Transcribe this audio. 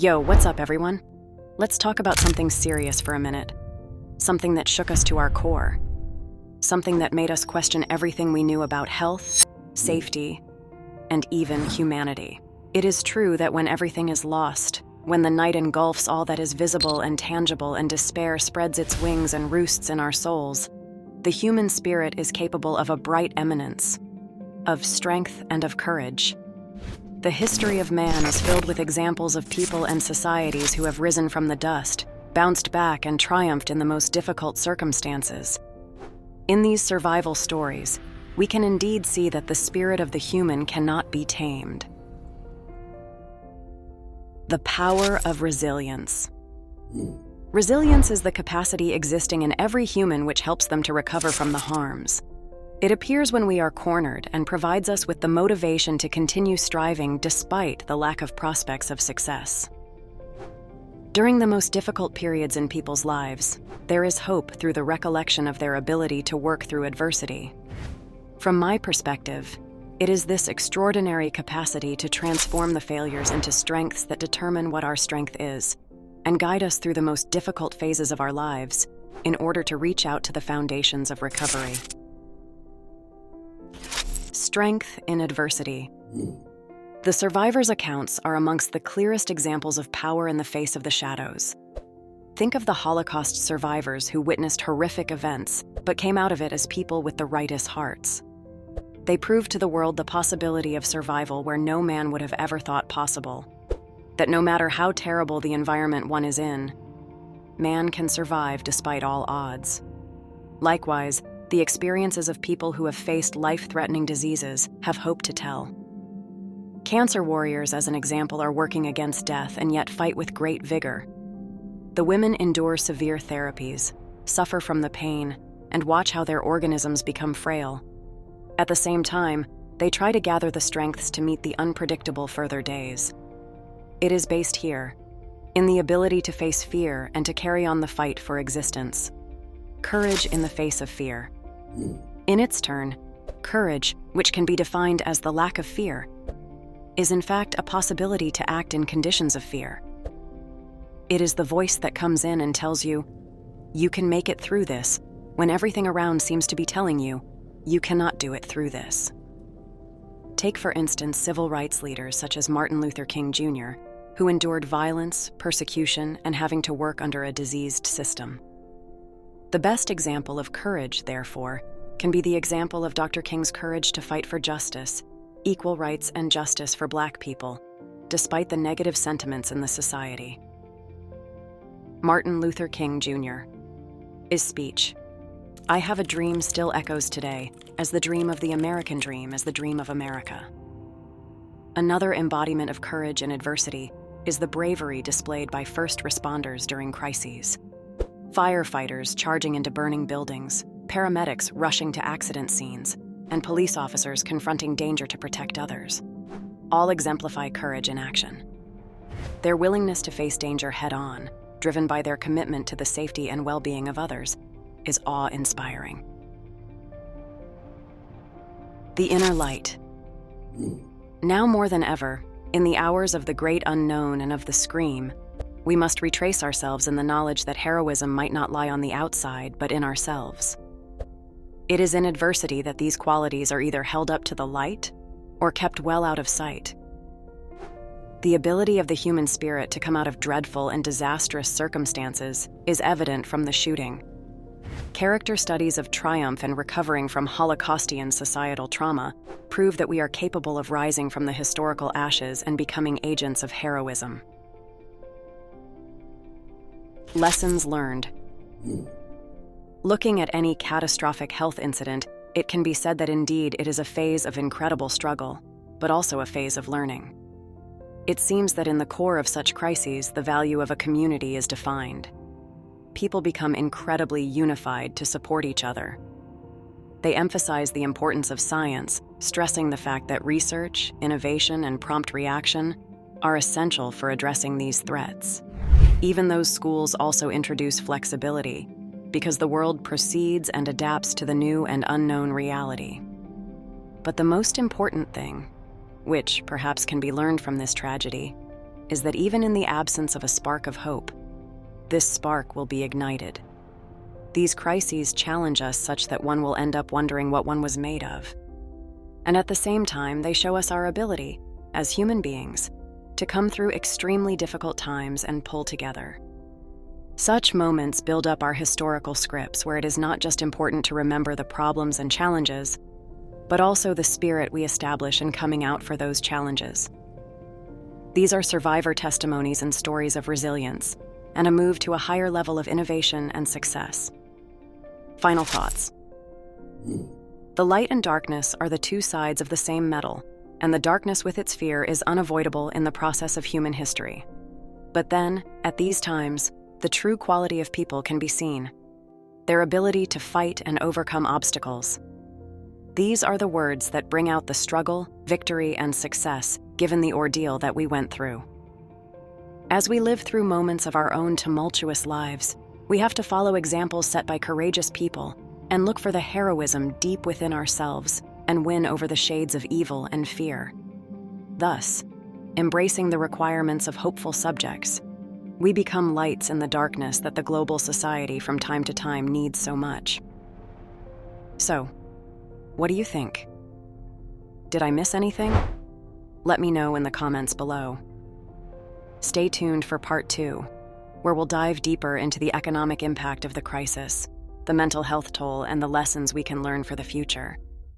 Yo, what's up, everyone? Let's talk about something serious for a minute. Something that shook us to our core. Something that made us question everything we knew about health, safety, and even humanity. It is true that when everything is lost, when the night engulfs all that is visible and tangible and despair spreads its wings and roosts in our souls, the human spirit is capable of a bright eminence, of strength and of courage. The history of man is filled with examples of people and societies who have risen from the dust, bounced back, and triumphed in the most difficult circumstances. In these survival stories, we can indeed see that the spirit of the human cannot be tamed. The power of resilience. Resilience is the capacity existing in every human which helps them to recover from the harms. It appears when we are cornered and provides us with the motivation to continue striving despite the lack of prospects of success. During the most difficult periods in people's lives, there is hope through the recollection of their ability to work through adversity. From my perspective, it is this extraordinary capacity to transform the failures into strengths that determine what our strength is, and guide us through the most difficult phases of our lives in order to reach out to the foundations of recovery. Strength in adversity. The survivors' accounts are amongst the clearest examples of power in the face of the shadows. Think of the Holocaust survivors who witnessed horrific events, but came out of it as people with the rightest hearts. They proved to the world the possibility of survival where no man would have ever thought possible. That no matter how terrible the environment one is in, man can survive despite all odds. Likewise, the experiences of people who have faced life-threatening diseases have hope to tell. Cancer warriors, as an example, are working against death and yet fight with great vigor. The women endure severe therapies, suffer from the pain, and watch how their organisms become frail. At the same time, they try to gather the strengths to meet the unpredictable further days. It is based here, in the ability to face fear and to carry on the fight for existence. Courage in the face of fear. In its turn, courage, which can be defined as the lack of fear, is in fact a possibility to act in conditions of fear. It is the voice that comes in and tells you, you can make it through this, when everything around seems to be telling you, you cannot do it through this. Take, for instance, civil rights leaders such as Martin Luther King Jr., who endured violence, persecution, and having to work under a diseased system. The best example of courage, therefore, can be the example of Dr. King's courage to fight for justice, equal rights and justice for Black people, despite the negative sentiments in the society. Martin Luther King Jr. His speech, "I have a dream," still echoes today as the dream of the American dream, as the dream of America. Another embodiment of courage in adversity is the bravery displayed by first responders during crises. Firefighters charging into burning buildings, paramedics rushing to accident scenes, and police officers confronting danger to protect others. All exemplify courage in action. Their willingness to face danger head-on, driven by their commitment to the safety and well-being of others, is awe-inspiring. The inner light. Now more than ever, in the hours of the great unknown and of the scream, we must retrace ourselves in the knowledge that heroism might not lie on the outside, but in ourselves. It is in adversity that these qualities are either held up to the light or kept well out of sight. The ability of the human spirit to come out of dreadful and disastrous circumstances is evident from the shooting. Character studies of triumph and recovering from Holocaustian societal trauma prove that we are capable of rising from the historical ashes and becoming agents of heroism. Lessons learned. Looking at any catastrophic health incident, it can be said that indeed it is a phase of incredible struggle, but also a phase of learning. It seems that in the core of such crises, the value of a community is defined. People become incredibly unified to support each other. They emphasize the importance of science, stressing the fact that research, innovation, and prompt reaction are essential for addressing these threats. Even those schools also introduce flexibility, because the world proceeds and adapts to the new and unknown reality. But the most important thing, which perhaps can be learned from this tragedy, is that even in the absence of a spark of hope, this spark will be ignited. These crises challenge us such that one will end up wondering what one was made of. And at the same time, they show us our ability, as human beings, to come through extremely difficult times and pull together. Such moments build up our historical scripts, where it is not just important to remember the problems and challenges, but also the spirit we establish in coming out for those challenges. These are survivor testimonies and stories of resilience, and a move to a higher level of innovation and success. Final thoughts. The light and darkness are the two sides of the same metal, and the darkness with its fear is unavoidable in the process of human history. But then, at these times, the true quality of people can be seen, their ability to fight and overcome obstacles. These are the words that bring out the struggle, victory, and success given the ordeal that we went through. As we live through moments of our own tumultuous lives, we have to follow examples set by courageous people and look for the heroism deep within ourselves and win over the shades of evil and fear. Thus, embracing the requirements of hopeful subjects, we become lights in the darkness that the global society from time to time needs so much. So, what do you think? Did I miss anything? Let me know in the comments below. Stay tuned for part 2, where we'll dive deeper into the economic impact of the crisis, the mental health toll, and the lessons we can learn for the future.